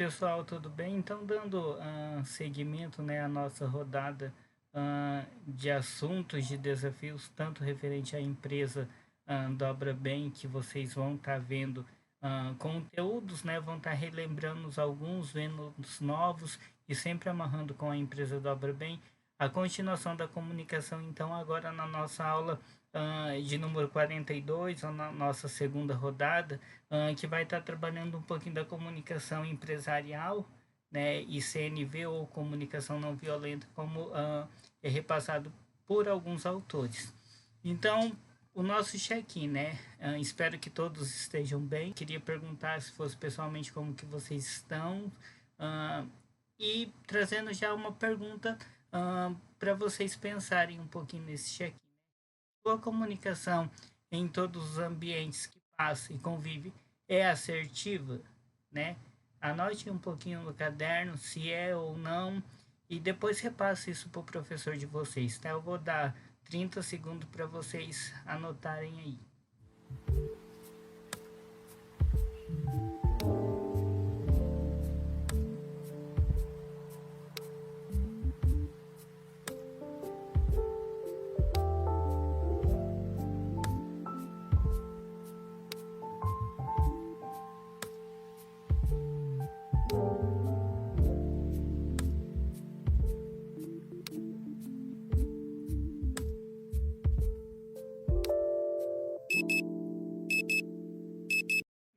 pessoal, tudo bem? Então, dando seguimento, né, à nossa rodada de assuntos, de desafios, tanto referente à empresa Dobra Bem, que vocês vão estar vendo conteúdos, né, vão estar relembrando alguns, vendo os novos e sempre amarrando com a empresa Dobra Bem. A continuação da comunicação, então, agora na nossa aula de número 42, ou na nossa segunda rodada, que vai estar trabalhando um pouquinho da comunicação empresarial, né, e CNV ou comunicação não violenta, como é repassado por alguns autores. Então, o nosso check-in, né? Espero que todos estejam bem. Queria perguntar, se fosse pessoalmente, como que vocês estão. Uh, e trazendo já uma pergunta para vocês pensarem um pouquinho nesse check-in. Sua comunicação em todos os ambientes que passa e convive é assertiva, né? Anote um pouquinho no caderno se é ou não e depois repasse isso para o professor de vocês, tá? Eu vou dar 30 segundos para vocês anotarem aí.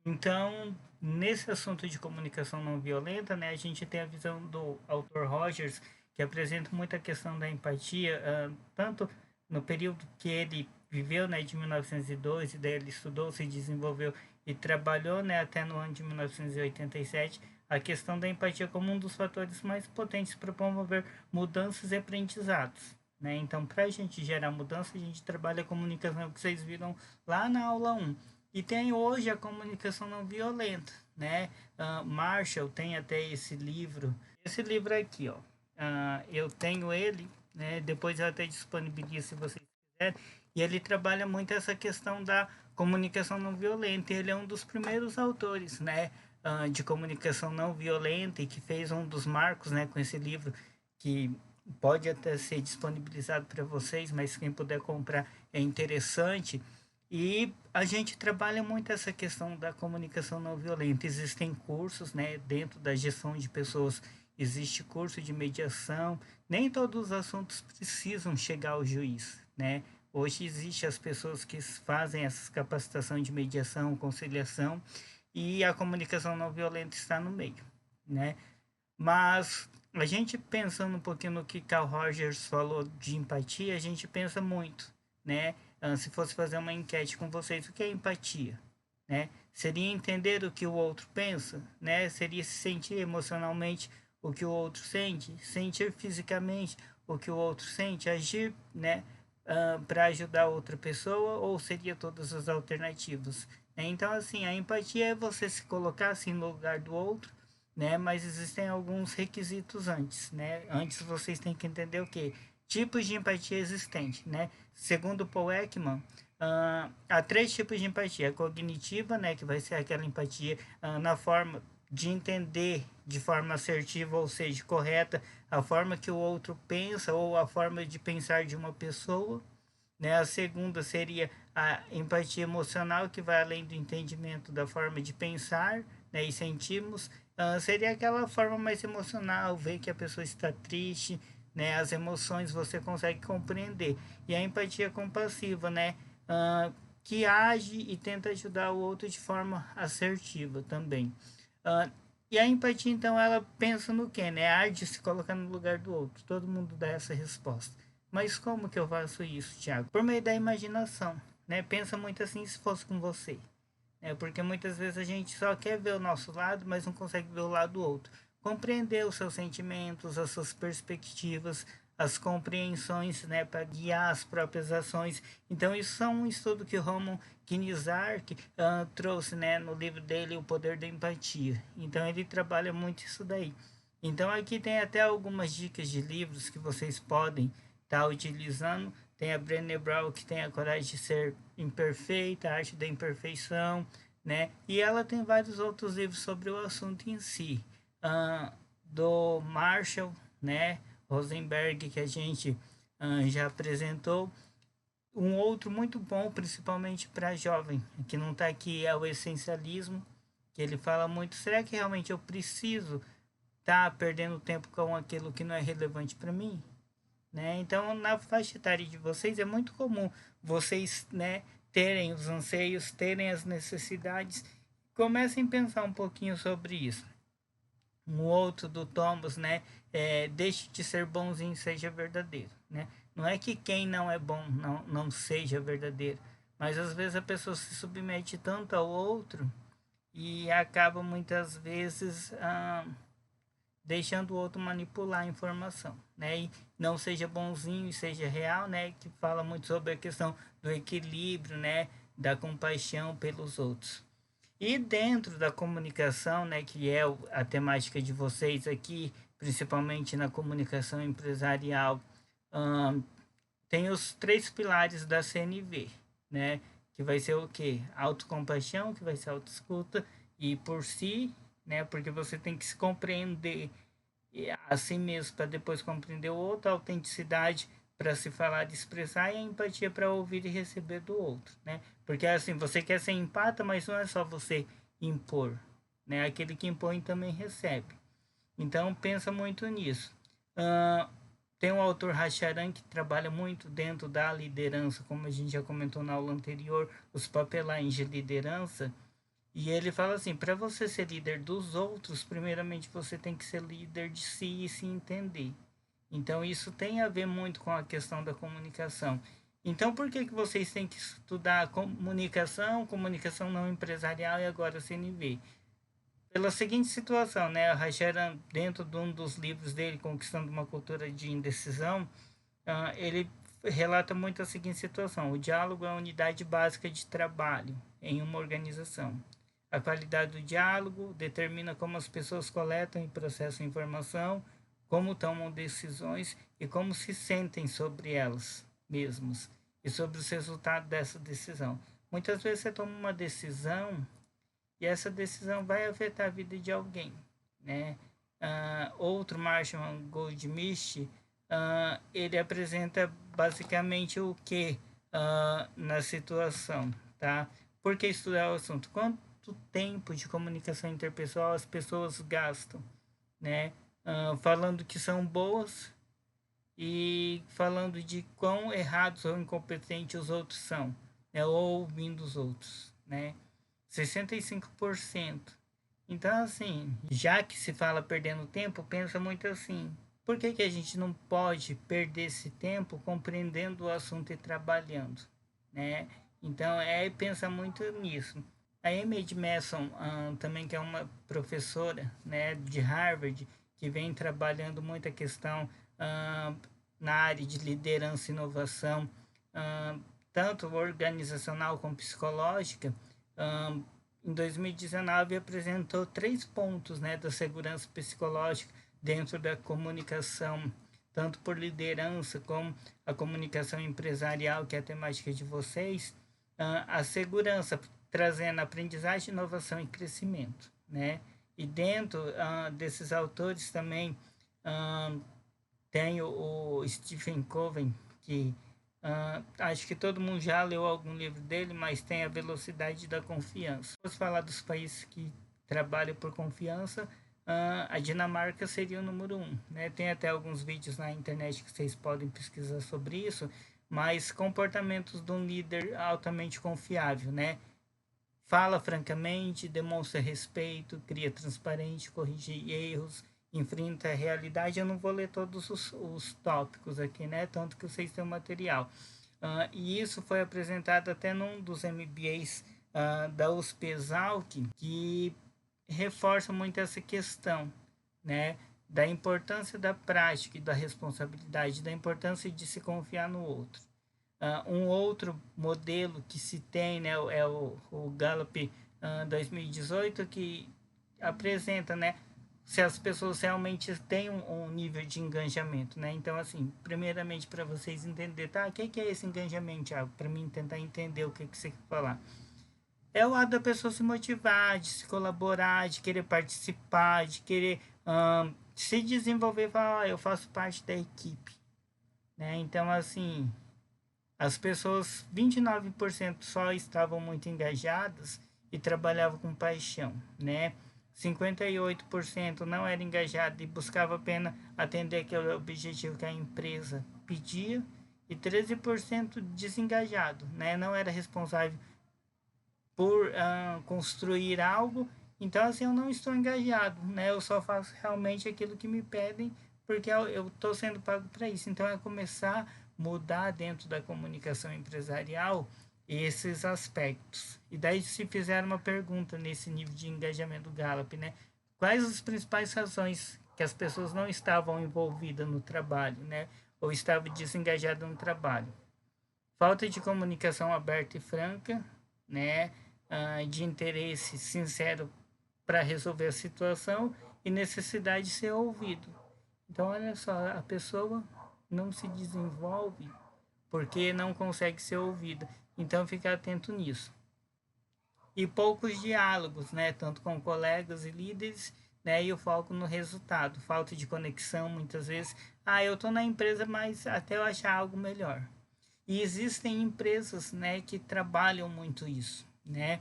Então, nesse assunto de comunicação não violenta, né, a gente tem a visão do autor Rogers, que apresenta muita questão da empatia, tanto no período que ele viveu, né, de 1902, e daí ele estudou, se desenvolveu e trabalhou, né, até no ano de 1987, a questão da empatia como um dos fatores mais potentes para promover mudanças e aprendizados. Né? Então, para a gente gerar mudança, a gente trabalha a comunicação que vocês viram lá na aula 1. E tem hoje a comunicação não violenta, né? Marshall tem até esse livro aqui, ó. Eu tenho ele, né? Depois eu até disponibilizo se vocês quiserem. E ele trabalha muito essa questão da comunicação não violenta. Ele é um dos primeiros autores, né? De comunicação não violenta e que fez um dos marcos, né? Com esse livro que pode até ser disponibilizado para vocês, mas quem puder comprar é interessante. E a gente trabalha muito essa questão da comunicação não violenta. Existem cursos, né, dentro da gestão de pessoas, existe curso de mediação. Nem todos os assuntos precisam chegar ao juiz, né? Hoje existe as pessoas que fazem essa capacitação de mediação, conciliação, e a comunicação não violenta está no meio, né? Mas a gente pensando um pouquinho no que Carl Rogers falou de empatia, a gente pensa muito, né? Se fosse fazer uma enquete com vocês, o que é empatia? Né? Seria entender o que o outro pensa, né? Seria se sentir emocionalmente o que o outro sente, sentir fisicamente o que o outro sente, agir, né? Para ajudar outra pessoa, ou seria todas as alternativas? Né? Então, assim, a empatia é você se colocar assim no lugar do outro, né? Mas existem alguns requisitos antes, né? Antes vocês têm que entender o que tipos de empatia existente, né? Segundo Paul Ekman, há três tipos de empatia: a cognitiva, né, que vai ser aquela empatia na forma de entender de forma assertiva, ou seja, correta, a forma que o outro pensa ou a forma de pensar de uma pessoa. Né? A segunda seria a empatia emocional, que vai além do entendimento da forma de pensar, né, e sentimos. Seria aquela forma mais emocional, ver que a pessoa está triste, né, as emoções você consegue compreender. E a empatia compassiva, né, que age e tenta ajudar o outro de forma assertiva também. Uh, e a empatia, então, ela pensa no quê? Né? A arte de se colocar no lugar do outro. Todo mundo dá essa resposta. Mas como que eu faço isso, Thiago? Por meio da imaginação, né? Pensa muito assim se fosse com você. Porque muitas vezes a gente só quer ver o nosso lado, mas não consegue ver o lado do outro. Compreender os seus sentimentos, as suas perspectivas, as compreensões, né, para guiar as próprias ações. Então, isso é um estudo que o Roman Kinizark trouxe, né, no livro dele, O Poder da Empatia. Então, ele trabalha muito isso daí. Então, aqui tem até algumas dicas de livros que vocês podem estar utilizando. Tem a Brené Brown, que tem a coragem de ser imperfeita, a arte da imperfeição, né? E ela tem vários outros livros sobre o assunto em si. do Marshall, né, Rosenberg, que a gente já apresentou. Um outro muito bom, principalmente para jovem, que não está aqui, é o essencialismo, que ele fala muito, será que realmente eu preciso estar perdendo tempo com aquilo que não é relevante para mim? Né? Então, na faixa etária de vocês, é muito comum vocês, né, terem os anseios, terem as necessidades. Comecem a pensar um pouquinho sobre isso. Um outro do Thomas, né, deixe de ser bonzinho, seja verdadeiro, né? Não é que quem não é bom não seja verdadeiro, mas às vezes a pessoa se submete tanto ao outro e acaba muitas vezes deixando o outro manipular a informação, né? E não seja bonzinho e seja real, né? Que fala muito sobre a questão do equilíbrio, né? Da compaixão pelos outros. E dentro da comunicação, né? Que é a temática de vocês aqui, principalmente na comunicação empresarial, hum, tem os 3 pilares da CNV, né? Que vai ser o quê? Autocompaixão, que vai ser autoescuta, e por si, né? Porque você tem que se compreender a si mesmo para depois compreender o outro, a autenticidade para se falar e expressar e a empatia para ouvir e receber do outro, né? Porque assim, você quer ser empata, mas não é só você impor, né? Aquele que impõe também recebe. Então pensa muito nisso. Uh, tem o autor Racharan que trabalha muito dentro da liderança, como a gente já comentou na aula anterior, os papelões de liderança. E ele fala assim: para você ser líder dos outros, primeiramente você tem que ser líder de si e se entender. Então isso tem a ver muito com a questão da comunicação. Então por que vocês têm que estudar comunicação, comunicação não empresarial e agora CNV? Pela seguinte situação, né? A Rajaran, dentro de um dos livros dele, Conquistando uma Cultura de Indecisão, ele relata muito a seguinte situação: o diálogo é a unidade básica de trabalho em uma organização. A qualidade do diálogo determina como as pessoas coletam e processam informação, como tomam decisões e como se sentem sobre elas mesmas e sobre os resultados dessa decisão. Muitas vezes você toma uma decisão e essa decisão vai afetar a vida de alguém, né? Outro Marshall Goldsmith, ele apresenta basicamente o que na situação, tá? Por que estudar o assunto? Quanto tempo de comunicação interpessoal as pessoas gastam, né? Falando que são boas e falando de quão errados ou incompetentes os outros são, né? Ou ouvindo os outros, né? 65%. Então, assim, já que se fala perdendo tempo, pensa muito assim: por que a gente não pode perder esse tempo compreendendo o assunto e trabalhando, né? Então, pensa muito nisso. A Amy Mason, também, que é uma professora, né, de Harvard, que vem trabalhando muito a questão na área de liderança e inovação, tanto organizacional como psicológica. Em 2019 apresentou 3 pontos, né, da segurança psicológica dentro da comunicação, tanto por liderança como a comunicação empresarial, que é a temática de vocês. A segurança trazendo aprendizagem, inovação e crescimento, né? E dentro desses autores também tem o Stephen Covey, que acho que todo mundo já leu algum livro dele, mas tem a velocidade da confiança. Vamos falar dos países que trabalham por confiança. A Dinamarca seria o número 1, né? Tem até alguns vídeos na internet que vocês podem pesquisar sobre isso, mas comportamentos de um líder altamente confiável, né? Fala francamente, demonstra respeito, cria transparente, corrige erros, enfrenta a realidade. Eu não vou ler todos os tópicos aqui, né? Tanto que vocês têm o material. E isso foi apresentado até num dos MBAs da USP Exalc, que reforça muito essa questão, né? Da importância da prática e da responsabilidade, da importância de se confiar no outro. Um outro modelo que se tem, né, é o Gallup 2018, que apresenta, né, se as pessoas realmente têm um nível de engajamento, né? Então, assim, primeiramente para vocês entenderem, tá? O que é esse engajamento, Thiago? Para mim tentar entender o que você quer falar. É o lado da pessoa se motivar, de se colaborar, de querer participar, de querer Se desenvolver, falar, "Ah, eu faço parte da equipe", né? Então, assim, as pessoas, 29% só estavam muito engajadas e trabalhavam com paixão, né? 58% não era engajado e buscava apenas atender aquele objetivo que a empresa pedia, e 13% desengajado, né? Não era responsável por construir algo. Então, assim, eu não estou engajado, né? Eu só faço realmente aquilo que me pedem, porque eu estou sendo pago para isso. Então, é começar a mudar dentro da comunicação empresarial esses aspectos. E daí, se fizer uma pergunta nesse nível de engajamento do Gallup, né? Quais as principais razões que as pessoas não estavam envolvidas no trabalho, né? Ou estavam desengajadas no trabalho? Falta de comunicação aberta e franca, né? De interesse sincero para resolver a situação e necessidade de ser ouvido. Então, olha só, a pessoa não se desenvolve porque não consegue ser ouvida. Então, fica atento nisso. E poucos diálogos, né? Tanto com colegas e líderes, né? E o foco no resultado. Falta de conexão, muitas vezes. Eu estou na empresa, mas até eu achar algo melhor. E existem empresas, né, que trabalham muito isso, né?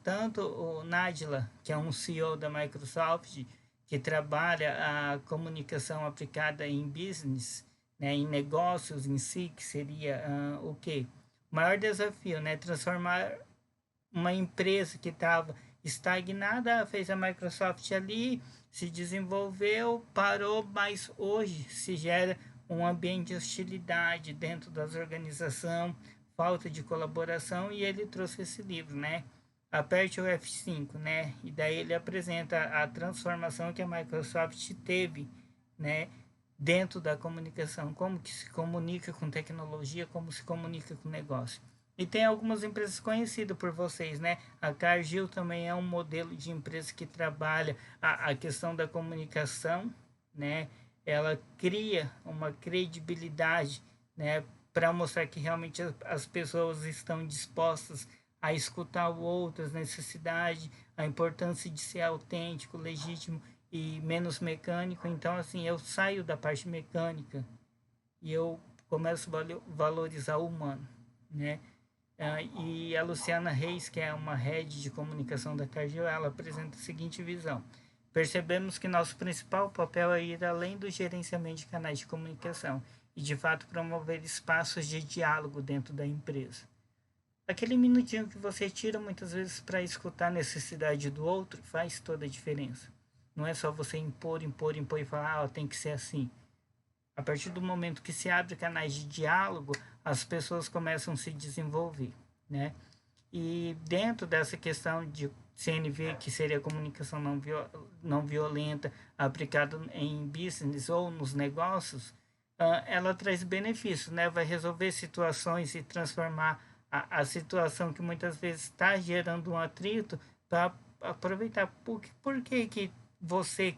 Tanto o Nadila, que é um CEO da Microsoft, que trabalha a comunicação aplicada em business, né, em negócios em si, que seria o quê? O maior desafio, né? Transformar uma empresa que estava estagnada, fez a Microsoft ali, se desenvolveu, parou, mas hoje se gera um ambiente de hostilidade dentro das organizações, falta de colaboração, e ele trouxe esse livro, né? Aperte o F5, né? E daí ele apresenta a transformação que a Microsoft teve, né? Dentro da comunicação, como que se comunica com tecnologia, como se comunica com negócio. E tem algumas empresas conhecidas por vocês, né? A Cargill também é um modelo de empresa que trabalha a questão da comunicação, né? Ela cria uma credibilidade, né? Para mostrar que realmente as pessoas estão dispostas a escutar o outro, as necessidades, a importância de ser autêntico, legítimo e menos mecânico. Então, assim, eu saio da parte mecânica e eu começo a valorizar o humano, né? E a Luciana Reis, que é uma head de comunicação da Cargill, ela apresenta a seguinte visão: percebemos que nosso principal papel é ir além do gerenciamento de canais de comunicação e, de fato, promover espaços de diálogo dentro da empresa. Aquele minutinho que você tira muitas vezes para escutar a necessidade do outro faz toda a diferença. Não é só você impor, impor, impor e falar, tem que ser assim. A partir do momento que se abre canais de diálogo, as pessoas começam a se desenvolver, né? E dentro dessa questão de CNV, que seria comunicação não violenta, aplicada em business ou nos negócios, ela traz benefícios, né? Vai resolver situações e transformar a situação que muitas vezes está gerando um atrito para aproveitar. Por que você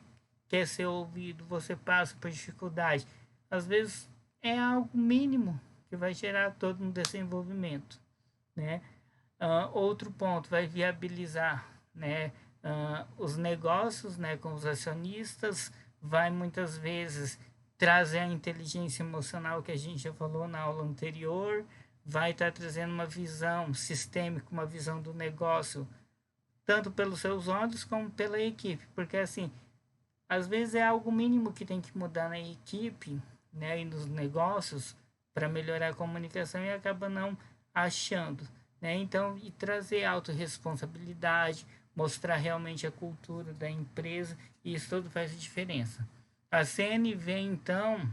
quer ser ouvido, você passa por dificuldade? Às vezes é algo mínimo que vai gerar todo um desenvolvimento, né? Outro ponto, vai viabilizar, né, os negócios, né, com os acionistas, vai muitas vezes trazer a inteligência emocional que a gente já falou na aula anterior, vai estar trazendo uma visão sistêmica, uma visão do negócio, tanto pelos seus olhos como pela equipe, porque assim, às vezes é algo mínimo que tem que mudar na equipe, né, e nos negócios para melhorar a comunicação e acaba não achando, né? Então, e trazer autorresponsabilidade, mostrar realmente a cultura da empresa, e isso tudo faz diferença. A CNV, então,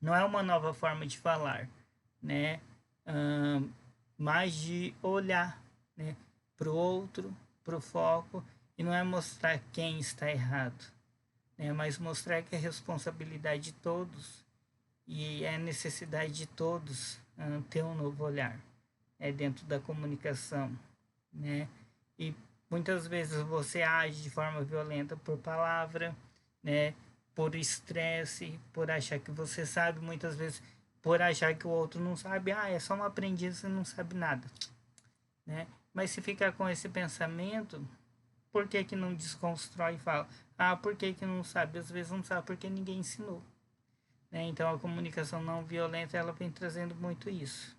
não é uma nova forma de falar, né? Mas de olhar, né, para o outro, para o foco, e não é mostrar quem está errado, né, mas mostrar que é responsabilidade de todos e é necessidade de todos ter um novo olhar, dentro da comunicação, né? E muitas vezes você age de forma violenta por palavra, né? Por estresse, por achar que você sabe, muitas vezes por achar que o outro não sabe, é só um aprendiz e não sabe nada, né? Mas se ficar com esse pensamento, por que que não desconstrói e fala? Ah, por que que não sabe? Às vezes não sabe porque ninguém ensinou. Né? Então a comunicação não violenta ela vem trazendo muito isso.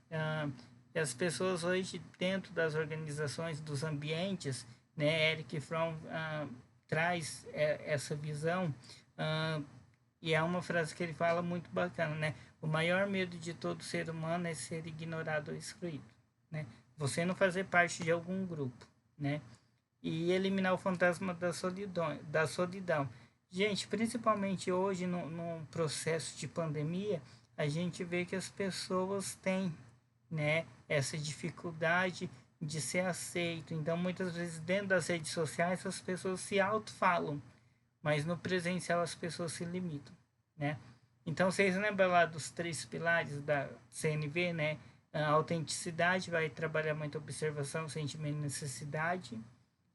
E as pessoas hoje dentro das organizações, dos ambientes, né, Eric Fromm traz essa visão, e é uma frase que ele fala muito bacana, né? O maior medo de todo ser humano é ser ignorado ou excluído, né? Você não fazer parte de algum grupo, né? E eliminar o fantasma da solidão. Gente, principalmente hoje, no processo de pandemia, a gente vê que as pessoas têm, né, essa dificuldade de ser aceito. Então, muitas vezes, dentro das redes sociais, as pessoas se auto-falam, mas no presencial as pessoas se limitam, né? Então, vocês lembram lá dos 3 pilares da CNV, né? A autenticidade vai trabalhar muito observação, sentimento e necessidade.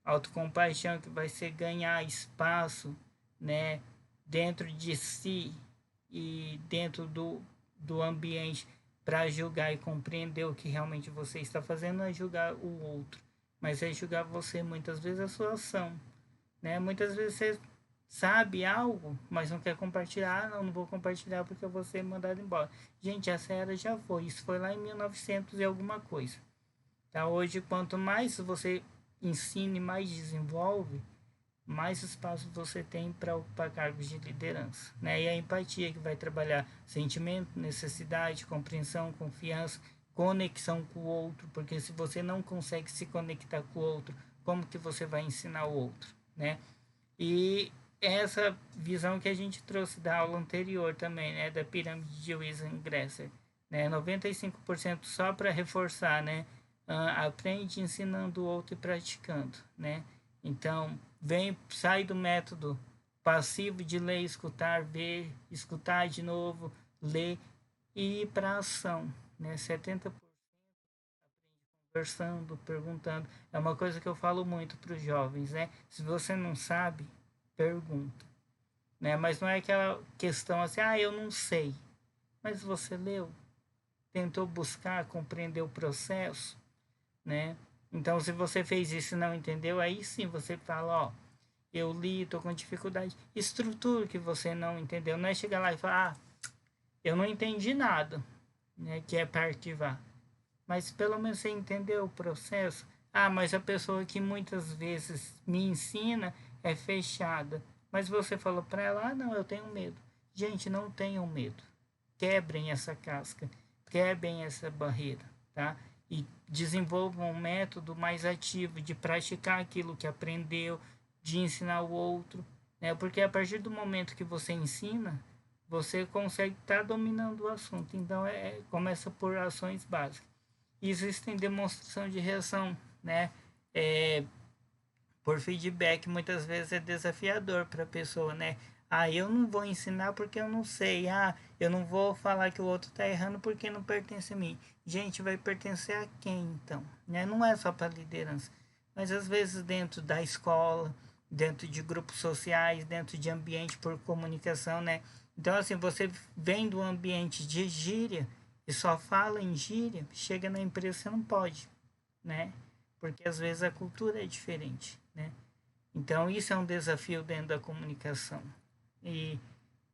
Autocompaixão, que vai ser ganhar espaço, né, dentro de si e dentro do ambiente para julgar e compreender o que realmente você está fazendo. Não é julgar o outro, mas é julgar você, muitas vezes a sua ação, né? Muitas vezes você sabe algo, mas não quer compartilhar. Não vou compartilhar porque eu vou ser mandado embora. Gente, essa era já foi. Isso foi lá em 1900 e alguma coisa. Tá? Hoje, quanto mais você ensina e mais desenvolve, mais espaço você tem para ocupar cargos de liderança. Né? E a empatia que vai trabalhar sentimento, necessidade, compreensão, confiança, conexão com o outro, porque se você não consegue se conectar com o outro, como que você vai ensinar o outro, né? E essa visão que a gente trouxe da aula anterior também, né, da pirâmide de Wiesengrasser, né, 95% só para reforçar, né, aprende ensinando o outro e praticando, né? Então, sai do método passivo de ler, escutar, ver, escutar de novo, ler e ir para a ação, né? 70% conversando, perguntando. É uma coisa que eu falo muito para os jovens, né? Se você não sabe, pergunta, né? Mas não é aquela questão assim, ah, eu não sei. Mas você leu, tentou buscar, compreender o processo, né? Então, se você fez isso e não entendeu, aí sim você fala, ó, eu li, tô com dificuldade. Estrutura que você não entendeu. Não é chegar lá e falar, ah, eu não entendi nada, né? Que é para arquivar. Mas pelo menos você entendeu o processo. Ah, mas a pessoa que muitas vezes me ensina é fechada. Mas você falou para ela, ah, não, eu tenho medo. Gente, não tenham medo. Quebrem essa casca, quebrem essa barreira, tá? E desenvolvam um método mais ativo de praticar aquilo que aprendeu, de ensinar o outro, né? Porque a partir do momento que você ensina, você consegue estar dominando o assunto. Então, começa por ações básicas. Existem demonstração de reação, né? É, por feedback, muitas vezes é desafiador para a pessoa, né? Ah, eu não vou ensinar porque eu não sei. Ah, eu não vou falar que o outro está errando porque não pertence a mim. Gente, vai pertencer a quem então? Né? Não é só para liderança, mas às vezes dentro da escola, dentro de grupos sociais, dentro de ambiente por comunicação, né? Então, assim, você vem do ambiente de gíria e só fala em gíria, chega na empresa você não pode, né? Porque às vezes a cultura é diferente, né? Então isso é um desafio dentro da comunicação. E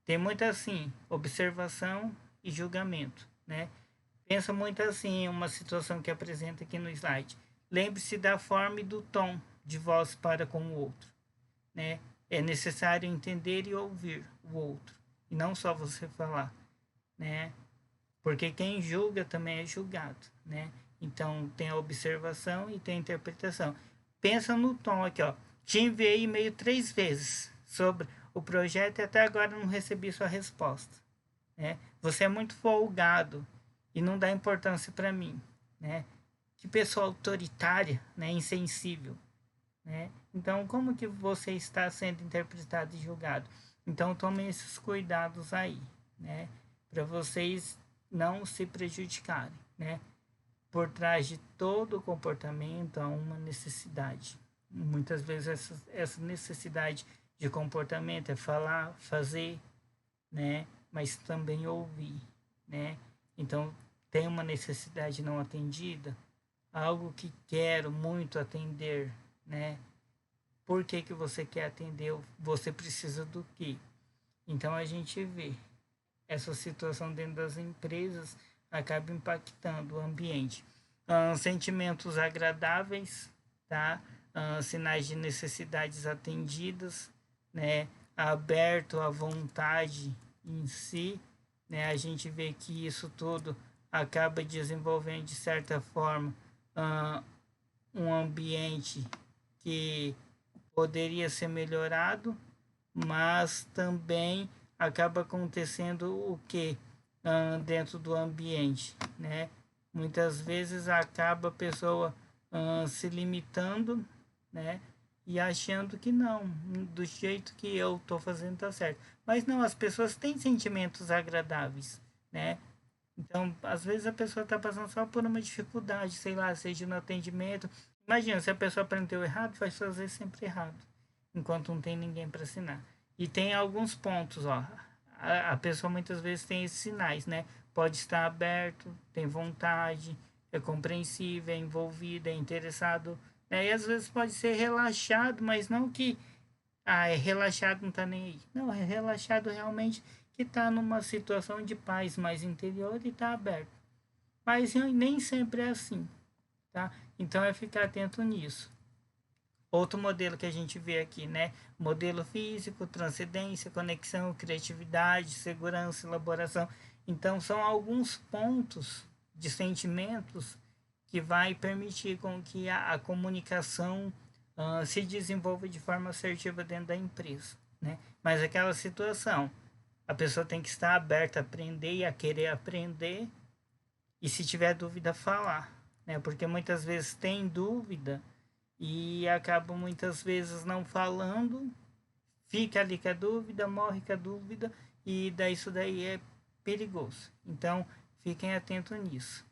tem muito assim, observação e julgamento, né? Pensa muito assim em uma situação que apresenta aqui no slide. Lembre-se da forma e do tom de voz para com o outro, né? É necessário entender e ouvir o outro, e não só você falar, né? Porque quem julga também é julgado, né? Então tem a observação e tem a interpretação. Pensa no tom aqui, ó. Te enviei e-mail 3 vezes sobre o projeto e até agora não recebi sua resposta, né? Você é muito folgado e não dá importância para mim, né? Que pessoa autoritária, né? Insensível, né? Então como que você está sendo interpretado e julgado? Então tomem esses cuidados aí, né? Para vocês não se prejudicarem, né? Por trás de todo comportamento há uma necessidade. Muitas vezes essa necessidade de comportamento é falar, fazer, né? Mas também ouvir, né? Então tem uma necessidade não atendida, algo que quero muito atender, né? por que que você quer atender, você precisa do quê. Então a gente vê essa situação dentro das empresas acaba impactando o ambiente. Sentimentos agradáveis, tá? Sinais de necessidades atendidas, né? Aberto à vontade em si, né? A gente vê que isso tudo acaba desenvolvendo de certa forma um ambiente que poderia ser melhorado, mas também acaba acontecendo o que dentro do ambiente, né? Muitas vezes acaba a pessoa se limitando, né? E achando que não, do jeito que eu estou fazendo tá certo. Mas não, as pessoas têm sentimentos agradáveis, né? Então, às vezes a pessoa está passando só por uma dificuldade, sei lá, seja no atendimento. Imagina, se a pessoa aprendeu errado, vai fazer sempre errado, enquanto não tem ninguém para ensinar. E tem alguns pontos, ó. A pessoa muitas vezes tem esses sinais, né? Pode estar aberto, tem vontade, é compreensível, é envolvido, é interessado, né? E às vezes pode ser relaxado, mas não que é relaxado, não tá nem aí. Não, é relaxado realmente que tá numa situação de paz mais interior e tá aberto. Mas nem sempre é assim, tá? Então é ficar atento nisso. Outro modelo que a gente vê aqui, né? Modelo físico, transcendência, conexão, criatividade, segurança, elaboração. Então são alguns pontos de sentimentos que vai permitir com que a comunicação se desenvolva de forma assertiva dentro da empresa, né? Mas aquela situação, a pessoa tem que estar aberta a aprender e a querer aprender, e se tiver dúvida, falar, né? Porque muitas vezes tem dúvida e acaba muitas vezes não falando, fica ali com a dúvida, morre com a dúvida, e daí isso daí é perigoso. Então, fiquem atentos nisso.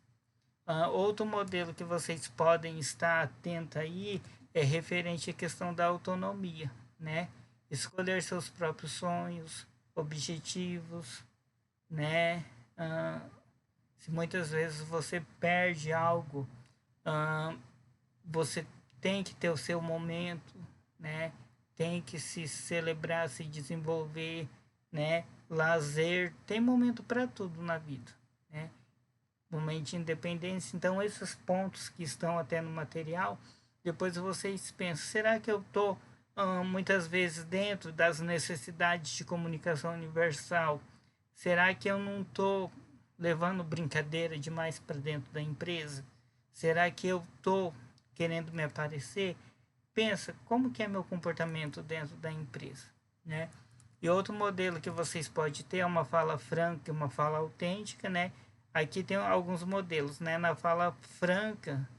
Outro modelo que vocês podem estar atentos aí é referente à questão da autonomia, né? Escolher seus próprios sonhos, objetivos, né? Se muitas vezes você perde algo, você tem que ter o seu momento, né? Tem que se celebrar, se desenvolver, né? Lazer, tem momento para tudo na vida, né? Momento de independência. Então, esses pontos que estão até no material, depois vocês pensam, será que eu estou muitas vezes dentro das necessidades de comunicação universal? Será que eu não estou levando brincadeira demais para dentro da empresa? Será que eu estou querendo me aparecer? Pensa, como que é meu comportamento dentro da empresa, né? E outro modelo que vocês podem ter é uma fala franca e uma fala autêntica, né? Aqui tem alguns modelos, né? Na fala franca,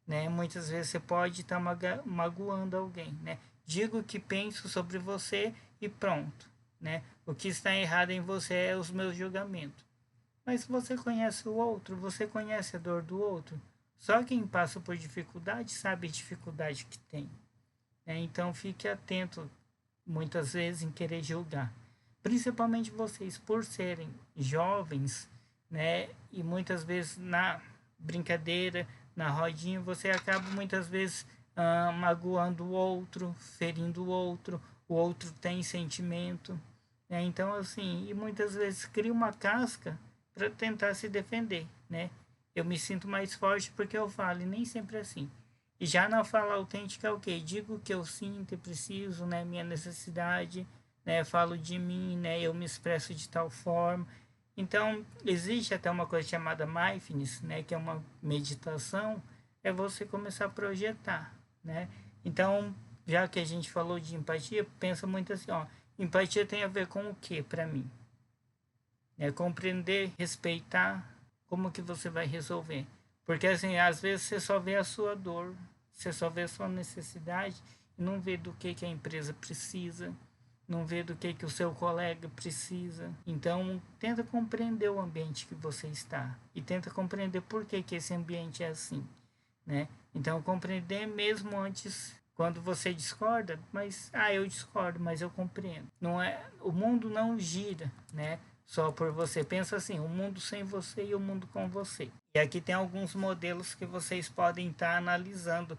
né? Muitas vezes você pode estar magoando alguém, né? Digo o que penso sobre você e pronto, né? O que está errado em você é os meus julgamentos. Mas você conhece o outro, você conhece a dor do outro. Só quem passa por dificuldade sabe a dificuldade que tem, né? Então fique atento muitas vezes em querer julgar. Principalmente vocês, por serem jovens, né? E muitas vezes na brincadeira, na rodinha, você acaba muitas vezes magoando o outro, ferindo o outro tem sentimento, né? Então, assim, e muitas vezes cria uma casca para tentar se defender, né? Eu me sinto mais forte porque eu falo, e nem sempre é assim. E já na fala autêntica é o quê? Digo o que eu sinto e preciso, né? Minha necessidade, né? Falo de mim, né? Eu me expresso de tal forma. Então, existe até uma coisa chamada mindfulness, né? Que é uma meditação, é você começar a projetar, né? Então, já que a gente falou de empatia, pensa muito assim, ó. Empatia tem a ver com o que para mim? É compreender, respeitar, como que você vai resolver. Porque assim, às vezes você só vê a sua dor, você só vê a sua necessidade e não vê do que a empresa precisa, não vê do que o seu colega precisa. Então, tenta compreender o ambiente que você está e tenta compreender por que esse ambiente é assim, né? Então, compreender mesmo antes, quando você discorda, mas eu discordo, mas eu compreendo. Não é, o mundo não gira, né? Só por você. Pensa assim, o mundo sem você e o mundo com você. E aqui tem alguns modelos que vocês podem estar analisando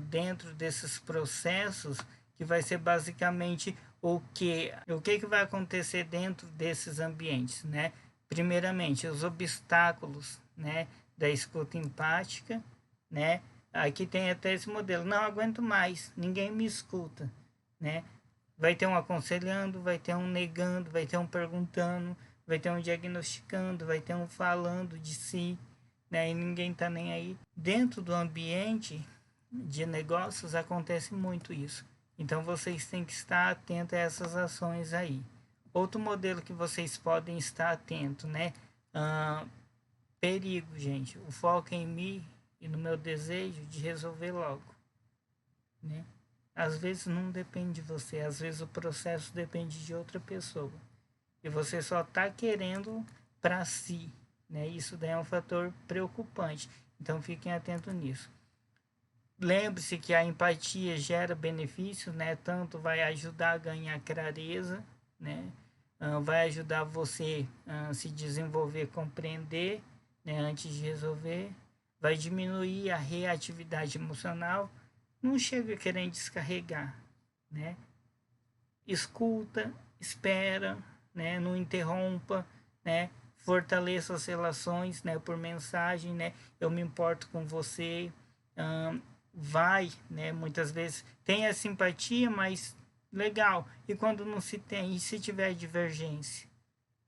dentro desses processos que vai ser basicamente o que vai acontecer dentro desses ambientes, né? Primeiramente, os obstáculos, né, da escuta empática, né? Aqui tem até esse modelo, não aguento mais, ninguém me escuta, né? Vai ter um aconselhando, vai ter um negando, vai ter um perguntando, vai ter um diagnosticando, vai ter um falando de si, né? E ninguém tá nem aí. Dentro do ambiente de negócios acontece muito isso. Então vocês têm que estar atentos a essas ações aí. Outro modelo que vocês podem estar atentos, né? Perigo, gente. O foco em mim e no meu desejo de resolver logo, né? Às vezes não depende de você, às vezes o processo depende de outra pessoa. E você só está querendo para si, né? Isso daí é um fator preocupante. Então fiquem atentos nisso. Lembre-se que a empatia gera benefícios, né? Tanto vai ajudar a ganhar clareza, né? Vai ajudar você a se desenvolver, compreender, né? Antes de resolver. Vai diminuir a reatividade emocional. Não chega querendo descarregar, né? Escuta, espera, né? Não interrompa, né? Fortaleça as relações, né? Por mensagem, né? Eu me importo com você. Vai, né? Muitas vezes tem a simpatia, mas legal. E quando não se tem, e se tiver divergência,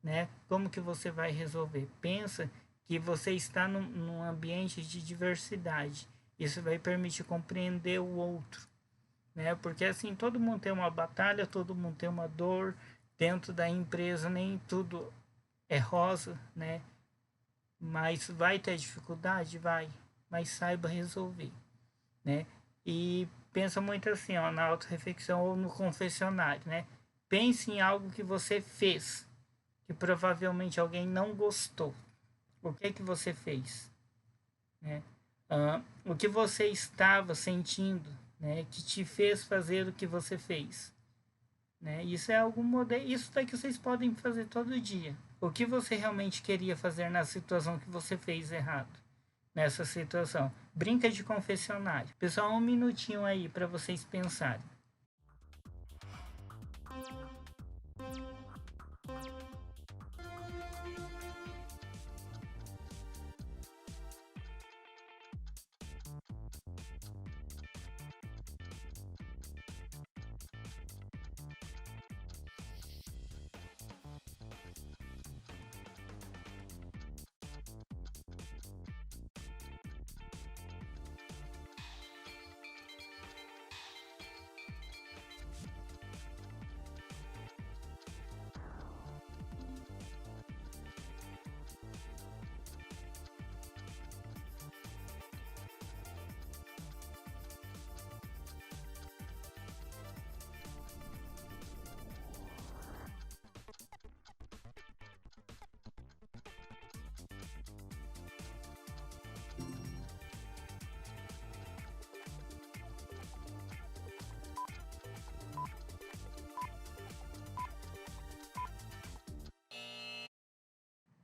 né? Como que você vai resolver? Pensa que você está num ambiente de diversidade. Isso vai permitir compreender o outro, né? Porque assim, todo mundo tem uma batalha, todo mundo tem uma dor. Dentro da empresa nem tudo é rosa, né? Mas vai ter dificuldade? Vai. Mas saiba resolver, né? E pensa muito assim, ó, na autorreflexão ou no confessionário, né? Pense em algo que você fez, que provavelmente alguém não gostou. O que você fez, né? O que você estava sentindo, né? Que te fez fazer o que você fez, né? Isso é algum modelo, isso daqui vocês podem fazer todo dia. O que você realmente queria fazer na situação que você fez errado? Nessa situação. Brinca de confessionário. Pessoal, um minutinho aí para vocês pensarem.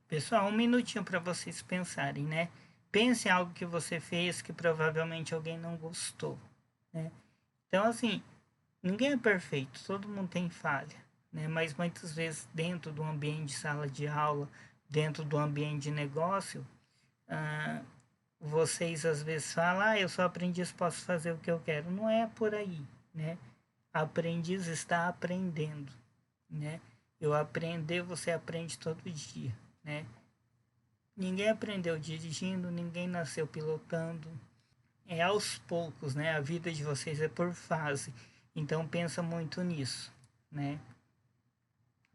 Pessoal, um minutinho para vocês pensarem, né? Pense em algo que você fez que provavelmente alguém não gostou, né? Então, assim, ninguém é perfeito, todo mundo tem falha, né? Mas muitas vezes dentro do ambiente de sala de aula, dentro do ambiente de negócio, ah, vocês às vezes falam, eu sou aprendiz, posso fazer o que eu quero. Não é por aí, né? Aprendiz está aprendendo, né? Eu aprender, você aprende todo dia, né? Ninguém aprendeu dirigindo, ninguém nasceu pilotando. É aos poucos, né? A vida de vocês é por fase. Então pensa muito nisso, né?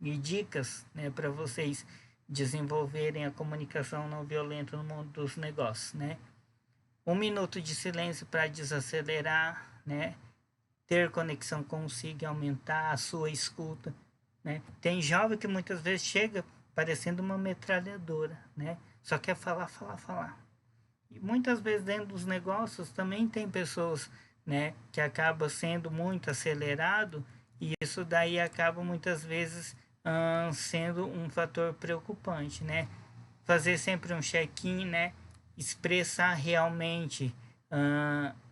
E dicas, né, para vocês desenvolverem a comunicação não violenta no mundo dos negócios, né? 1 minuto de silêncio para desacelerar, né? Ter conexão consigo, aumentar a sua escuta, né? Tem jovem que muitas vezes chega parecendo uma metralhadora, né? Só quer falar, falar, falar. E muitas vezes dentro dos negócios também tem pessoas, né, que acaba sendo muito acelerado e isso daí acaba muitas vezes sendo um fator preocupante, né? Fazer sempre um check-in, né? Expressar realmente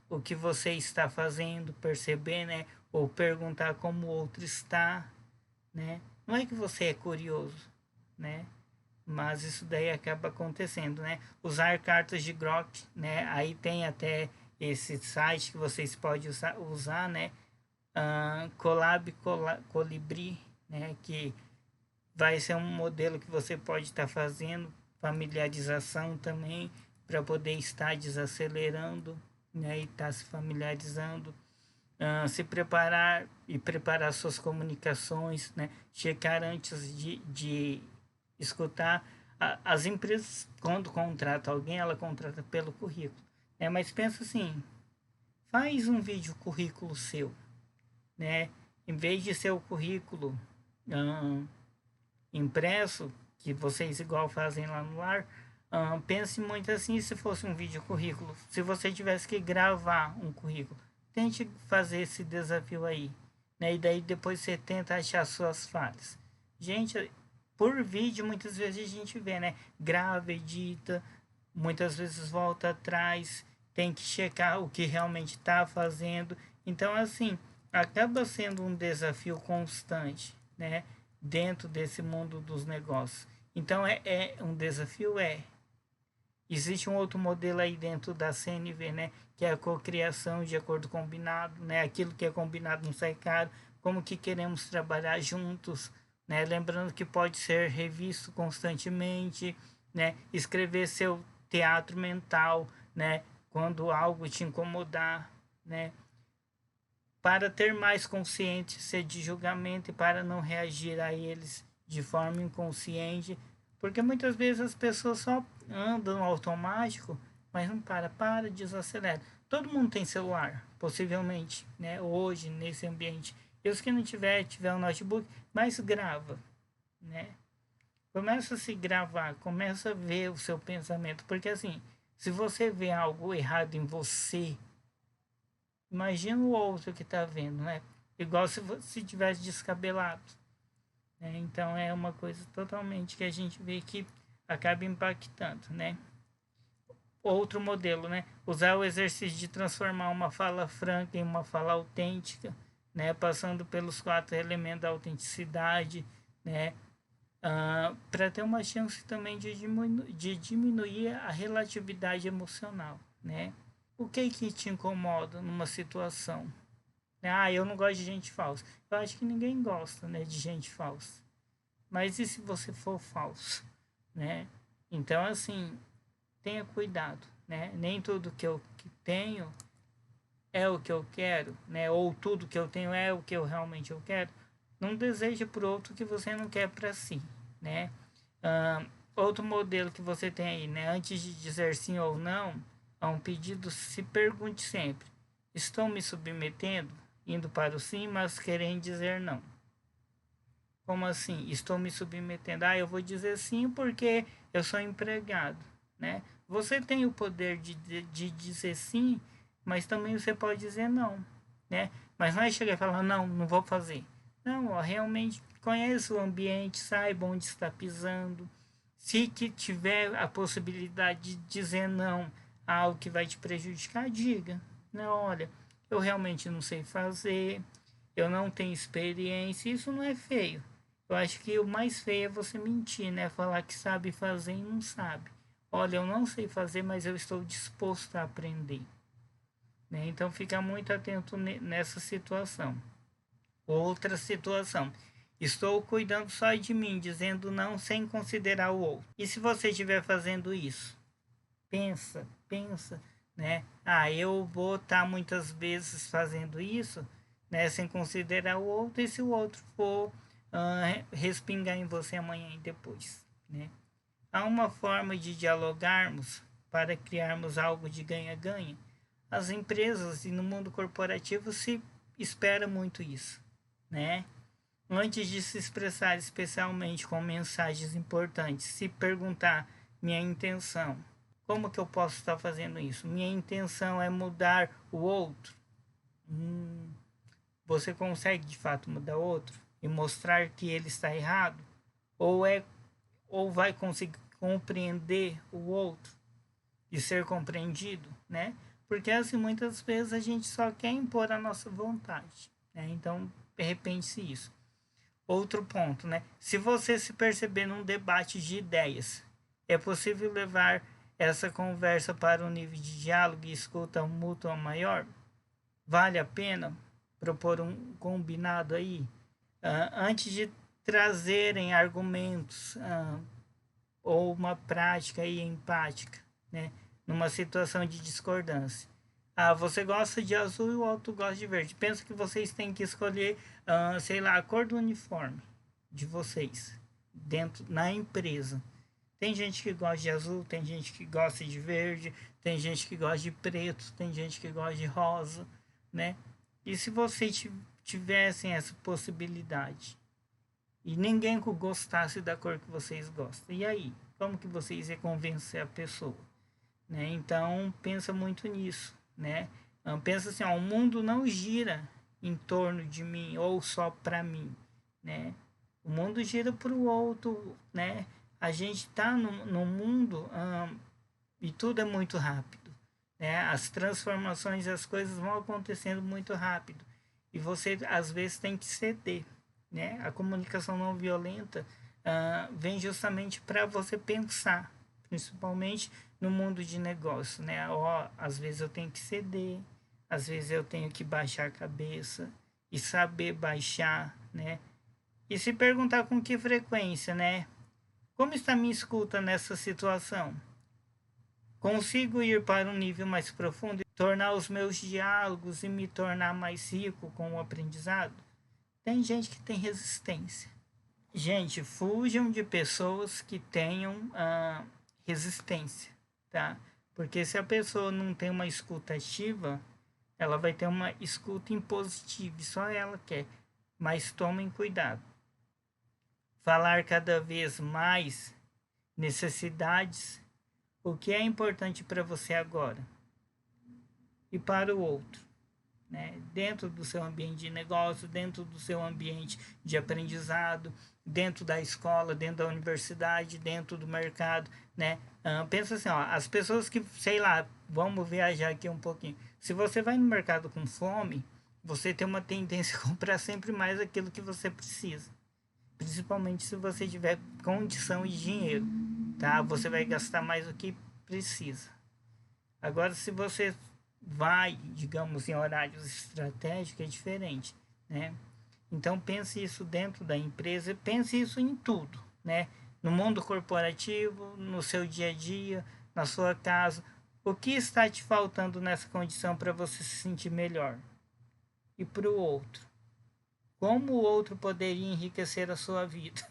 o que você está fazendo, perceber, né, ou perguntar como o outro está, né? Não é que você é curioso, né? Mas isso daí acaba acontecendo, né? Usar cartas de Grok, né? Aí tem até esse site que vocês podem usar, né? Colibri, né? Que vai ser um modelo que você pode estar fazendo familiarização também para poder estar desacelerando, né? E estar se familiarizando. Se preparar e preparar suas comunicações, né? Checar antes de escutar. As empresas, quando contratam alguém, ela contrata pelo currículo, né? Mas pensa assim, faz um vídeo currículo seu, né? Em vez de ser o currículo impresso, que vocês igual fazem lá no lar, pense muito assim, se fosse um vídeo currículo, se você tivesse que gravar um currículo, tente fazer esse desafio aí, né? E daí depois você tenta achar suas falhas. Gente, por vídeo muitas vezes a gente vê, né? Grava, edita, muitas vezes volta atrás, tem que checar o que realmente está fazendo. Então, assim, acaba sendo um desafio constante, né? Dentro desse mundo dos negócios. Então, é um desafio? É. Existe um outro modelo aí dentro da CNV, né? Que é a cocriação de acordo combinado, né? Aquilo que é combinado não sai caro. Como que queremos trabalhar juntos, né? Lembrando que pode ser revisto constantemente, né? Escrever seu teatro mental, né? Quando algo te incomodar, né? Para ter mais consciência de julgamento e para não reagir a eles de forma inconsciente, porque muitas vezes as pessoas só andam no automático, mas não desacelera. Todo mundo tem celular, possivelmente, né? Hoje, nesse ambiente. E os que não tiver um notebook, mas grava, né? Começa a se gravar, começa a ver o seu pensamento, porque assim, se você vê algo errado em você, imagina o outro que está vendo, né? Igual se tivesse descabelado, né? Então é uma coisa totalmente que a gente vê que acaba impactando, né? Outro modelo, né? Usar o exercício de transformar uma fala franca em uma fala autêntica, né? Passando pelos 4 elementos da autenticidade, né? Para ter uma chance também de diminuir a relatividade emocional, né? O que te incomoda numa situação? Eu não gosto de gente falsa. Eu acho que ninguém gosta, né, de gente falsa. Mas e se você for falso, né? Então, assim, tenha cuidado, né? Nem tudo que eu tenho é o que eu quero, né? Ou tudo que eu tenho é o que eu realmente eu quero. Não deseje para o outro que você não quer para si, né? Outro modelo que você tem aí, né? Antes de dizer sim ou não a um pedido, se pergunte sempre: estou me submetendo, indo para o sim, mas querendo dizer não? Como assim? Estou me submetendo. Eu vou dizer sim porque eu sou empregado, né? Você tem o poder de dizer sim, mas também você pode dizer não, né? Mas não é chegar e falar, não, não vou fazer. Não, ó, realmente conheça o ambiente, saiba onde está pisando. Se que tiver a possibilidade de dizer não a algo que vai te prejudicar, diga. Não, olha, eu realmente não sei fazer, eu não tenho experiência, isso não é feio. Eu acho que o mais feio é você mentir, né? Falar que sabe fazer e não sabe. Olha, eu não sei fazer, mas eu estou disposto a aprender, né? Então fica muito atento nessa situação. Outra situação. Estou cuidando só de mim, dizendo não sem considerar o outro. E se você estiver fazendo isso? Pensa, né? Eu vou estar muitas vezes fazendo isso, né? Sem considerar o outro, e se o outro for respingar em você amanhã e depois, né? Há uma forma de dialogarmos para criarmos algo de ganha-ganha. As empresas e no mundo corporativo se espera muito isso, né? Antes de se expressar especialmente com mensagens importantes, se perguntar minha intenção. Como que eu posso estar fazendo isso? Minha intenção é mudar o outro. Você consegue de fato mudar o outro e mostrar que ele está errado? Ou vai conseguir compreender o outro e ser compreendido, né? Porque assim muitas vezes a gente só quer impor a nossa vontade, né? Então, repense isso. Outro ponto, né? Se você se perceber num debate de ideias, é possível levar essa conversa para um nível de diálogo e escuta mútua maior? Vale a pena propor um combinado aí? Antes de trazerem argumentos ou uma prática aí empática, né? Numa situação de discordância. Você gosta de azul e o outro gosta de verde. Pensa que vocês têm que escolher, sei lá, a cor do uniforme de vocês dentro na empresa. Tem gente que gosta de azul, tem gente que gosta de verde, tem gente que gosta de preto, tem gente que gosta de rosa, né? E se vocês tivessem essa possibilidade e ninguém gostasse da cor que vocês gostam, e aí? Como que vocês iam convencer a pessoa? Né? Então, pensa muito nisso, né? Pensa assim, ó, o mundo não gira em torno de mim ou só para mim, né? O mundo gira para o outro, né? A gente está no mundo e tudo é muito rápido, né? As transformações, as coisas vão acontecendo muito rápido e você às vezes tem que ceder, né? A comunicação não violenta vem justamente para você pensar, principalmente no mundo de negócio, né? Às vezes eu tenho que ceder, às vezes eu tenho que baixar a cabeça e saber baixar, né? E se perguntar com que frequência, né? Como está minha escuta nessa situação? Consigo ir para um nível mais profundo e tornar os meus diálogos e me tornar mais rico com o aprendizado? Tem gente que tem resistência. Gente, fujam de pessoas que tenham resistência, tá? Porque se a pessoa não tem uma escuta ativa, ela vai ter uma escuta impositiva, e só ela quer. Mas tomem cuidado. Falar cada vez mais necessidades, o que é importante para você agora e para o outro, né? Dentro do seu ambiente de negócio, dentro do seu ambiente de aprendizado, dentro da escola, dentro da universidade, dentro do mercado, né? Pensa assim, ó, as pessoas que, sei lá, vamos viajar aqui um pouquinho. Se você vai no mercado com fome, você tem uma tendência a comprar sempre mais aquilo que você precisa. Principalmente se você tiver condição e dinheiro, tá? Você vai gastar mais do que precisa. Agora, se você vai, digamos, em horários estratégicos, é diferente, né? Então, pense isso dentro da empresa, pense isso em tudo, né? No mundo corporativo, no seu dia a dia, na sua casa. O que está te faltando nessa condição para você se sentir melhor? E para o outro? Como o outro poderia enriquecer a sua vida?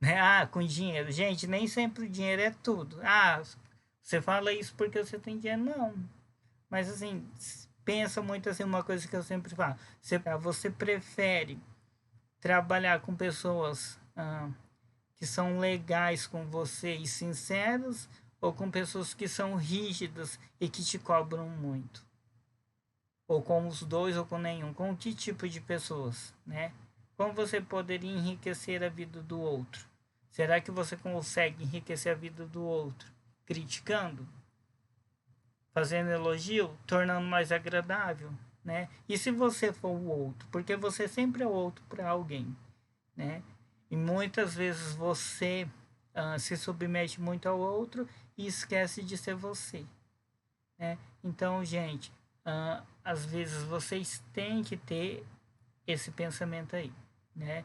Né? Com dinheiro. Gente, nem sempre o dinheiro é tudo. Você fala isso porque você tem dinheiro. Não. Mas assim, pensa muito assim, uma coisa que eu sempre falo. Você prefere trabalhar com pessoas que são legais com você e sinceras, ou com pessoas que são rígidas e que te cobram muito? Ou com os dois ou com nenhum? Com que tipo de pessoas, né? Como você poderia enriquecer a vida do outro? Será que você consegue enriquecer a vida do outro criticando? Fazendo elogio? Tornando mais agradável? Né? E se você for o outro? Porque você sempre é o outro para alguém, né? E muitas vezes você se submete muito ao outro e esquece de ser você, né? Então, gente, às vezes vocês têm que ter esse pensamento aí, né?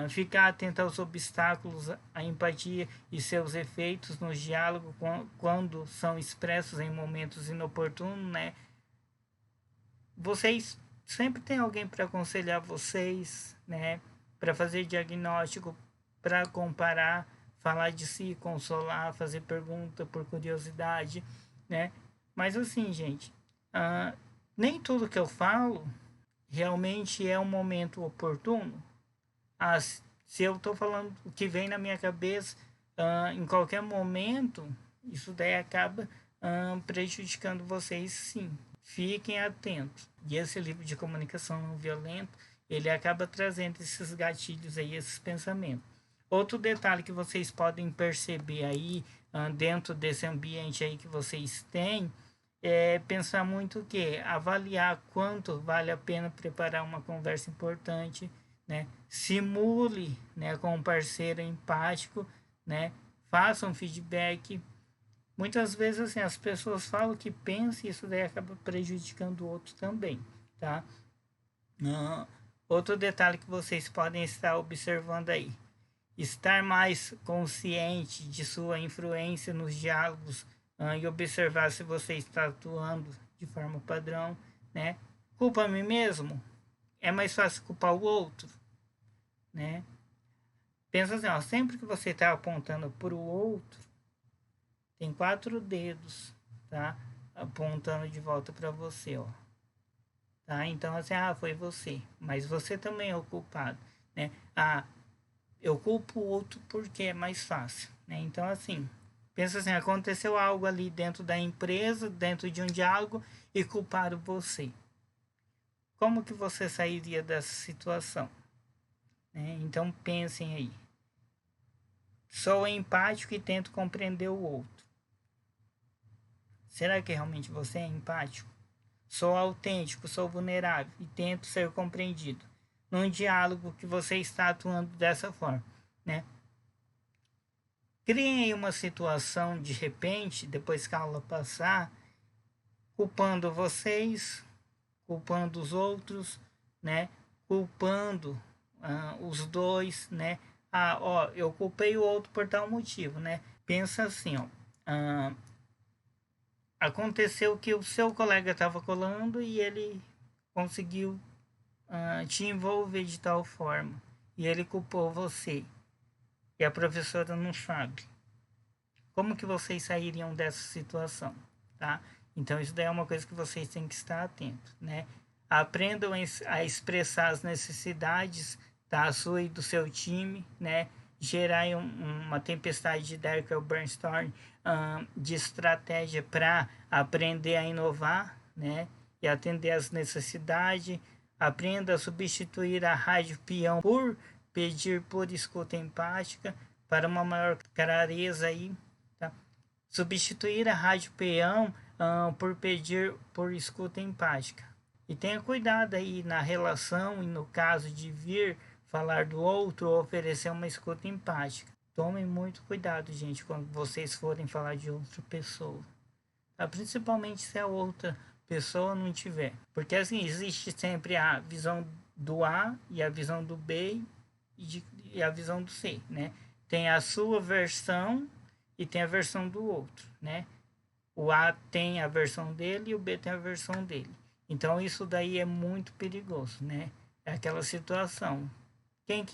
Ficar atento aos obstáculos, à empatia e seus efeitos nos diálogos quando são expressos em momentos inoportunos, né? Vocês sempre tem alguém para aconselhar vocês, né? Para fazer diagnóstico, para comparar, falar de si, consolar, fazer pergunta por curiosidade, né? Mas assim, gente, nem tudo que eu falo realmente é um momento oportuno. Se eu estou falando o que vem na minha cabeça em qualquer momento, isso daí acaba prejudicando vocês, sim. Fiquem atentos. E esse livro de comunicação não violenta, ele acaba trazendo esses gatilhos aí, esses pensamentos. Outro detalhe que vocês podem perceber aí dentro desse ambiente aí que vocês têm pensar muito o quê? Avaliar quanto vale a pena preparar uma conversa importante, né? Simule, né, com um parceiro empático, né? Faça um feedback. Muitas vezes assim, as pessoas falam que pensam e isso daí acaba prejudicando o outro também, tá? Ah, outro detalhe que vocês podem estar observando aí, estar mais consciente de sua influência nos diálogos, e observar se você está atuando de forma padrão, né? Culpa a mim mesmo? É mais fácil culpar o outro, né? Pensa assim, ó, sempre que você está apontando para o outro, tem 4 dedos, tá? Apontando de volta para você, ó. Tá? Então, assim, foi você. Mas você também é o culpado, né? Eu culpo o outro porque é mais fácil, né? Então, assim, pensa assim, aconteceu algo ali dentro da empresa, dentro de um diálogo e culparam você. Como que você sairia dessa situação? Né? Então, pensem aí. Sou empático e tento compreender o outro. Será que realmente você é empático? Sou autêntico, sou vulnerável e tento ser compreendido. Num diálogo que você está atuando dessa forma, né? Criem aí uma situação de repente, depois que a aula passar, culpando vocês, culpando os outros, né? Culpando os dois, né? Eu culpei o outro por tal motivo, né? Pensa assim, ó. Aconteceu que o seu colega estava colando e ele conseguiu te envolver de tal forma e ele culpou você e a professora não sabe. Como que vocês sairiam dessa situação, tá? Então isso daí é uma coisa que vocês têm que estar atentos, né? Aprendam a expressar as necessidades, tá? Sua e do seu time, né? Gerar uma tempestade de ideia, que é o brainstorm, de estratégia para aprender a inovar, né? E atender às necessidades. Aprenda a substituir a rádio peão por pedir por escuta empática para uma maior clareza aí, tá? Substituir a rádio peão por pedir por escuta empática. E tenha cuidado aí na relação e no caso de vir falar do outro ou oferecer uma escuta empática. Tomem muito cuidado, gente, quando vocês forem falar de outra pessoa. Tá? Principalmente se a outra pessoa não tiver. Porque assim, existe sempre a visão do A e a visão do B e a visão do C, né? Tem a sua versão e tem a versão do outro, né? O A tem a versão dele e o B tem a versão dele. Então isso daí é muito perigoso, né? É aquela situação. Quem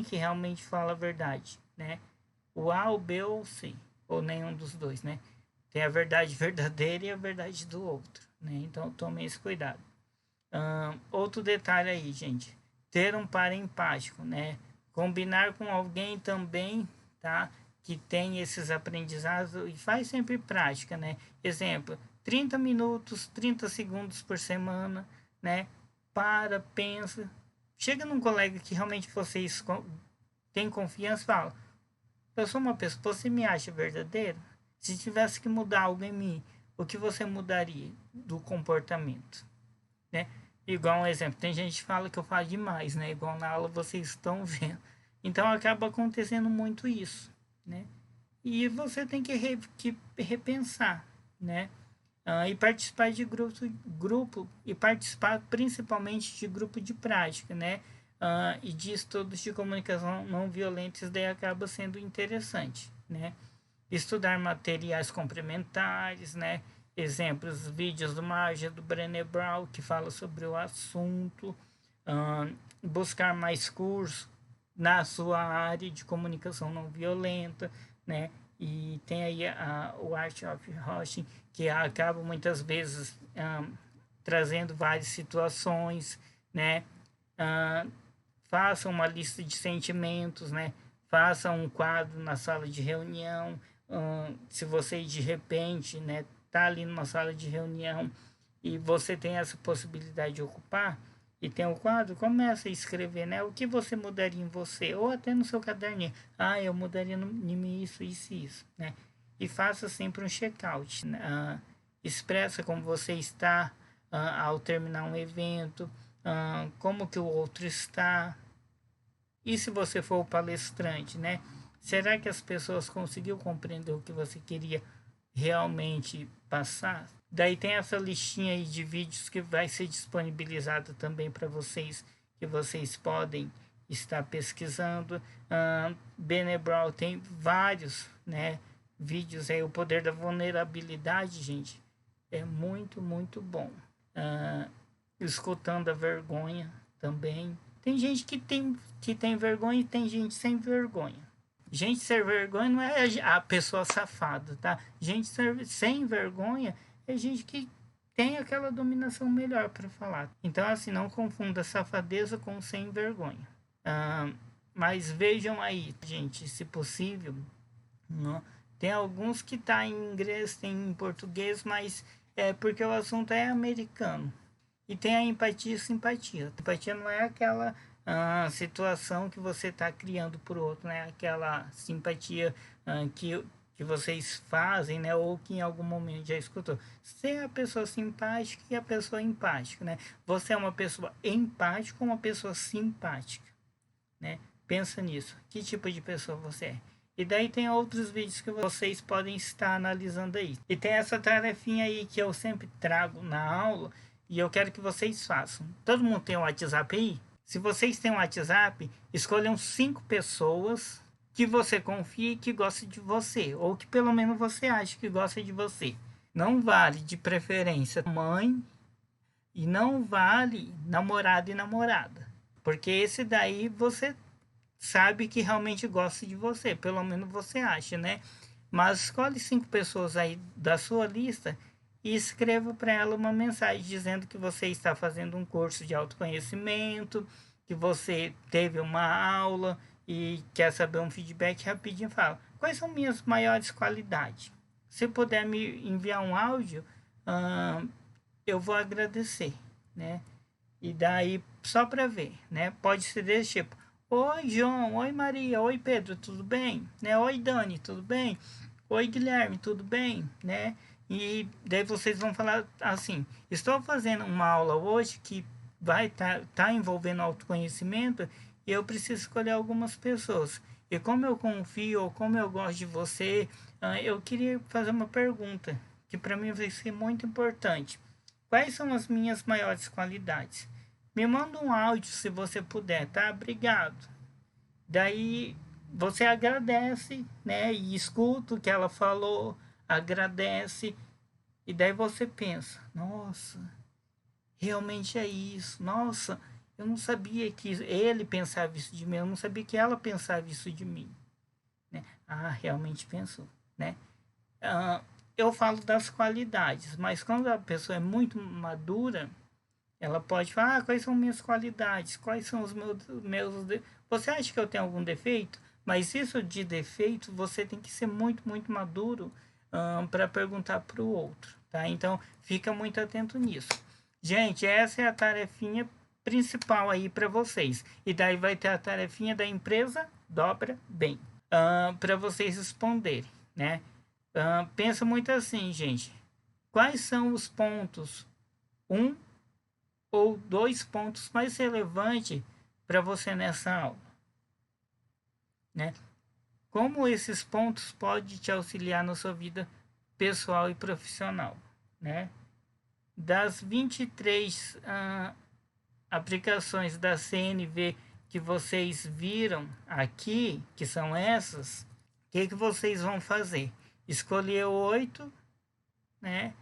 que realmente fala a verdade, né? O A, o B ou o C, ou nenhum dos dois, né? Tem a verdade verdadeira e a verdade do outro, né? Então tome esse cuidado. Outro detalhe aí, gente. Ter um par empático, né? Combinar com alguém também, tá? Que tem esses aprendizados e faz sempre prática, né? Exemplo, 30 minutos, 30 segundos por semana, né? Pensa. Chega num colega que realmente vocês têm confiança e fala: eu sou uma pessoa, você me acha verdadeiro? Se tivesse que mudar algo em mim, o que você mudaria do comportamento, né? Igual um exemplo, tem gente que fala que eu falo demais, né? Igual na aula vocês estão vendo. Então acaba acontecendo muito isso, né? E você tem que repensar, né? E participar de grupo e participar principalmente de grupo de prática, né? E de estudos de comunicação não violentos, daí acaba sendo interessante, né? Estudar materiais complementares, né? Exemplos, vídeos do Marja, do Brené Brown, que fala sobre o assunto. Buscar mais cursos na sua área de comunicação não violenta, né? E tem aí o Art of Hosting, que acaba muitas vezes trazendo várias situações, né? Faça uma lista de sentimentos, né? Faça um quadro na sala de reunião. Se você de repente, né, tá ali numa sala de reunião e você tem essa possibilidade de ocupar e tem o quadro, começa a escrever, né, o que você mudaria em você ou até no seu caderninho. Eu mudaria em mim isso, né? E faça sempre um check-out, né? expressa como você está ao terminar um evento, como que o outro está. E se você for o palestrante, né? Será que as pessoas conseguiram compreender o que você queria realmente passar? Daí tem essa listinha aí de vídeos que vai ser disponibilizada também para vocês, que vocês podem estar pesquisando. Brené Brown tem vários, né, vídeos aí. O poder da vulnerabilidade, gente, é muito, muito bom. Escutando a vergonha também. Tem gente que tem vergonha e tem gente sem vergonha. Gente sem vergonha não é a pessoa safada, tá? Gente sem vergonha é gente que tem aquela dominação melhor para falar. Então, assim, não confunda safadeza com sem vergonha. Mas vejam aí, gente, se possível, não? Tem alguns que tá em inglês, tem em português, mas é porque o assunto é americano. E tem a empatia e simpatia. A empatia não é aquela situação que você está criando por outro, né? Aquela simpatia que vocês fazem, né? Ou que em algum momento já escutou. Ser a pessoa simpática e a pessoa empática, né? Você é uma pessoa empática ou uma pessoa simpática, né? Pensa nisso. Que tipo de pessoa você é? E daí tem outros vídeos que vocês podem estar analisando aí. E tem essa tarefinha aí que eu sempre trago na aula e eu quero que vocês façam. Todo mundo tem um WhatsApp aí? Se vocês têm um WhatsApp, escolham 5 pessoas que você confie e que gostam de você. Ou que pelo menos você acha que gosta de você. Não vale de preferência mãe e não vale namorado e namorada. Porque esse daí você sabe que realmente gosta de você, pelo menos você acha, né? Mas escolhe 5 pessoas aí da sua lista e escreva para ela uma mensagem dizendo que você está fazendo um curso de autoconhecimento, que você teve uma aula e quer saber um feedback rapidinho. Fala, quais são minhas maiores qualidades? Se puder me enviar um áudio, eu vou agradecer, né? E daí, só para ver, né? Pode ser desse tipo. Oi, João. Oi, Maria. Oi, Pedro. Tudo bem? Né? Oi, Dani. Tudo bem? Oi, Guilherme. Tudo bem? Né? E daí vocês vão falar assim: estou fazendo uma aula hoje que vai tá envolvendo autoconhecimento e eu preciso escolher algumas pessoas. E como eu confio ou como eu gosto de você, eu queria fazer uma pergunta que para mim vai ser muito importante. Quais são as minhas maiores qualidades? Me manda um áudio se você puder, tá? Obrigado. Daí você agradece, né? E escuta o que ela falou, agradece. E daí você pensa: nossa, realmente é isso. Nossa, eu não sabia que ele pensava isso de mim. Eu não sabia que ela pensava isso de mim. Né? Ah, realmente pensou, né? Eu falo das qualidades, mas quando a pessoa é muito madura, ela pode falar, quais são minhas qualidades, quais são os meus você acha que eu tenho algum defeito? Mas isso de defeito, você tem que ser muito, muito maduro para perguntar para o outro, tá? Então, fica muito atento nisso. Gente, essa é a tarefinha principal aí para vocês. E daí vai ter a tarefinha da empresa dobra bem, para vocês responderem, né? Pensa muito assim, gente. Quais são os pontos? Um ou 2 pontos mais relevantes para você nessa aula, né? Como esses pontos podem te auxiliar na sua vida pessoal e profissional, né? Das 23 aplicações da CNV que vocês viram aqui, que são essas, o que vocês vão fazer? Escolher 8, né?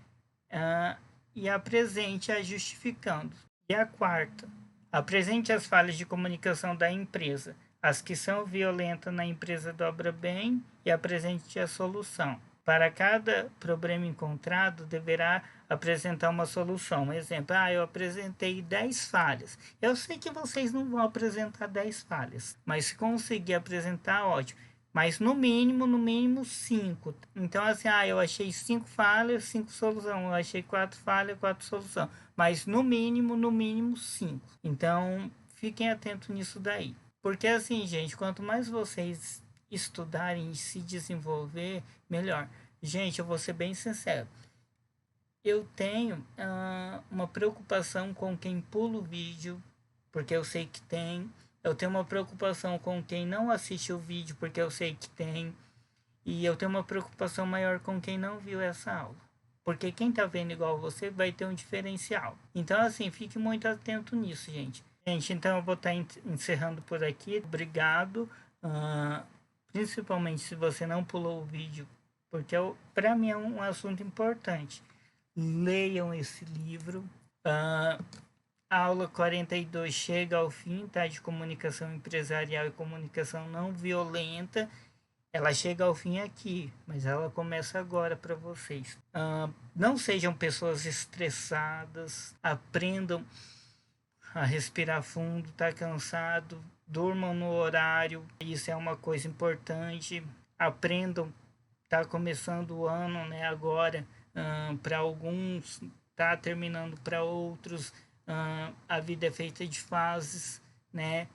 E apresente-a justificando. E a quarta, apresente as falhas de comunicação da empresa, as que são violentas na empresa dobra bem e apresente a solução. Para cada problema encontrado, deverá apresentar uma solução. Um exemplo, eu apresentei 10 falhas. Eu sei que vocês não vão apresentar 10 falhas, mas se conseguir apresentar, ótimo. Mas no mínimo 5. Então, assim, eu achei 5 falhas, 5 soluções. Eu achei 4 falhas, 4 soluções. Mas no mínimo 5. Então, fiquem atentos nisso daí. Porque assim, gente, quanto mais vocês estudarem e se desenvolver, melhor. Gente, eu vou ser bem sincero. eu tenho uma preocupação com quem pula o vídeo, porque eu sei que tem. Eu tenho uma preocupação com quem não assiste o vídeo, porque eu sei que tem. E eu tenho uma preocupação maior com quem não viu essa aula. Porque quem tá vendo igual você vai ter um diferencial. Então, assim, fique muito atento nisso, gente. Gente, então eu vou estar encerrando por aqui. Obrigado. Principalmente se você não pulou o vídeo, porque para mim é um assunto importante. Leiam esse livro. A aula 42 chega ao fim, tá? De comunicação empresarial e comunicação não violenta. Ela chega ao fim aqui, mas ela começa agora para vocês. Não sejam pessoas estressadas, aprendam a respirar fundo, tá cansado, durmam no horário, isso é uma coisa importante. Aprendam, tá começando o ano, né, agora, para alguns, tá terminando para outros, a vida é feita de fases, né,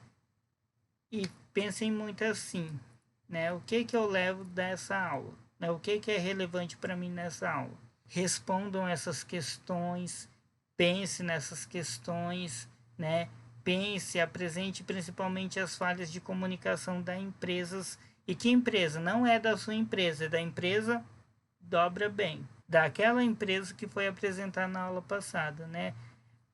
e pensem muito assim, né, o que que eu levo dessa aula, né, o que que é relevante para mim nessa aula. Respondam essas questões, pense nessas questões, né, pense, apresente principalmente as falhas de comunicação das empresas. E que empresa? Não é da sua empresa, é da empresa Dobra Bem, daquela empresa que foi apresentada na aula passada, né?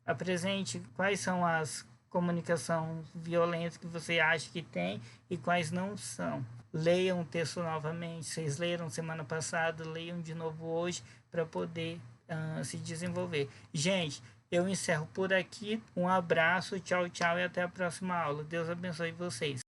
Apresente quais são as comunicação violentas que você acha que tem e quais não são. Leiam o texto novamente. Vocês leram semana passada, leiam de novo hoje para poder se desenvolver. Gente, eu encerro por aqui. Um abraço, tchau, tchau e até a próxima aula. Deus abençoe vocês.